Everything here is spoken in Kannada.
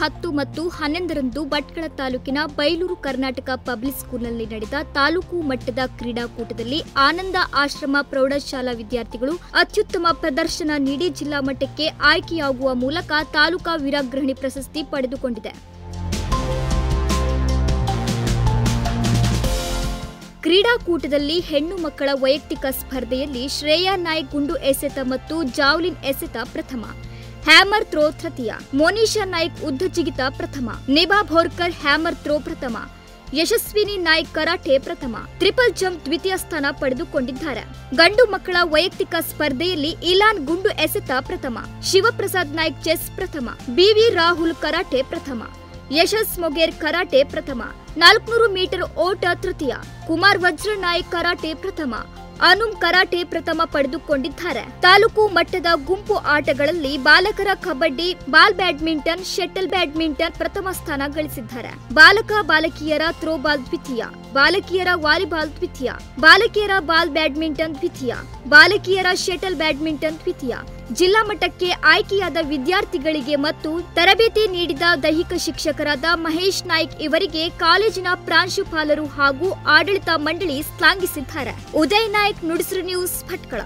10 ಮತ್ತು 11ರಂದು ಭಟ್ಕಳ ತಾಲೂಕಿನ ಬೈಲೂರು ಕರ್ನಾಟಕ ಪಬ್ಲಿಕ್ ಸ್ಕೂಲ್ನಲ್ಲಿ ನಡೆದ ತಾಲೂಕು ಮಟ್ಟದ ಕ್ರೀಡಾಕೂಟದಲ್ಲಿ ಆನಂದ ಆಶ್ರಮ ಪ್ರೌಢಶಾಲಾ ವಿದ್ಯಾರ್ಥಿಗಳು ಅತ್ಯುತ್ತಮ ಪ್ರದರ್ಶನ ನೀಡಿ ಜಿಲ್ಲಾ ಮಟ್ಟಕ್ಕೆ ಆಯ್ಕೆಯಾಗುವ ಮೂಲಕ ತಾಲೂಕಾ ವೀರಾಗ್ರಣಿ ಪ್ರಶಸ್ತಿ ಪಡೆದುಕೊಂಡಿದೆ. ಕ್ರೀಡಾಕೂಟದಲ್ಲಿ ಹೆಣ್ಣು ಮಕ್ಕಳ ವೈಯಕ್ತಿಕ ಸ್ಪರ್ಧೆಯಲ್ಲಿ ಶ್ರೇಯಾ ನಾಯ್ಕ್ ಗುಂಡು ಎಸೆತ ಮತ್ತು ಜಾವ್ಲಿನ್ ಎಸೆತ ಪ್ರಥಮ, ಹ್ಯಾಮರ್ ಥ್ರೋ ತೃತೀಯ, ಮೋನಿಶಾ ನಾಯ್ಕ್ ಉದ್ದ ಜಿಗಿತ ಪ್ರಥಮ, ನಿಭಾ ಬೋರ್ಕರ್ ಹ್ಯಾಮರ್ ಥ್ರೋ ಪ್ರಥಮ, ಯಶಸ್ವಿನಿ ನಾಯ್ಕ್ ಕರಾಟೆ ಪ್ರಥಮ, ಟ್ರಿಪಲ್ ಜಂಪ್ ದ್ವಿತೀಯ ಸ್ಥಾನ ಪಡೆದುಕೊಂಡಿದ್ದಾರೆ. ಗಂಡು ಮಕ್ಕಳ ವೈಯಕ್ತಿಕ ಸ್ಪರ್ಧೆಯಲ್ಲಿ ಇಲಾನ್ ಗುಂಡು ಎಸೆತ ಪ್ರಥಮ, ಶಿವಪ್ರಸಾದ್ ನಾಯ್ಕ್ ಚೆಸ್ ಪ್ರಥಮ, ಬಿವಿ ರಾಹುಲ್ ಕರಾಟೆ ಪ್ರಥಮ, ಯಶಸ್ ಮೊಗೇರ್ ಕರಾಟೆ ಪ್ರಥಮ, 400 ಮೀಟರ್ ಓಟ ತೃತೀಯ, ಕುಮಾರ್ ವಜ್ರ ನಾಯ್ಕ್ ಕರಾಟೆ ಪ್ರಥಮ, ಅನುಮ್ ಕರಾಟೆ ಪ್ರಥಮ ಪಡೆದುಕೊಂಡಿದ್ದಾರೆ. ತಾಲೂಕು ಮಟ್ಟದ ಗುಂಪು ಆಟಗಳಲ್ಲಿ ಬಾಲಕರ kabaddi, ball badminton, shuttle badminton ಪ್ರಥಮ ಸ್ಥಾನ ಗಳಿಸಿದ್ದಾರೆ. ಬಾಲಕಿಯರ ಥ್ರೋಬಾಲ್ ದ್ವಿತೀಯ, ಬಾಲಕಿಯರ ವಾಲಿಬಾಲ್ ದ್ವಿತೀಯ, ಬಾಲಕಿಯರ ಬಾಲ್ ಬ್ಯಾಡ್ಮಿಂಟನ್ ದ್ವಿತೀಯ, ಬಾಲಕಿಯರ ಶಟಲ್ ಬ್ಯಾಡ್ಮಿಂಟನ್ ದ್ವಿತೀಯ. ಜಿಲ್ಲಾ ಮಟ್ಟಕ್ಕೆ ಆಯ್ಕೆಯಾದ ವಿದ್ಯಾರ್ಥಿಗಳಿಗೆ ಮತ್ತು ತರಬೇತಿ ನೀಡಿದ ದೈಹಿಕ ಶಿಕ್ಷಕರಾದ ಮಹೇಶ್ ನಾಯ್ಕ್ ಇವರಿಗೆ ಕಾಲೇಜಿನ ಪ್ರಾಂಶುಪಾಲರು ಹಾಗೂ ಆಡಳಿತ ಮಂಡಳಿ ಶ್ಲಾಘಿಸಿದ್ದಾರೆ. ಉದಯ್ ನಾಯ್ಕ್, ನುಡಿಸಿರು ನ್ಯೂಸ್, ಭಟ್ಕಳ.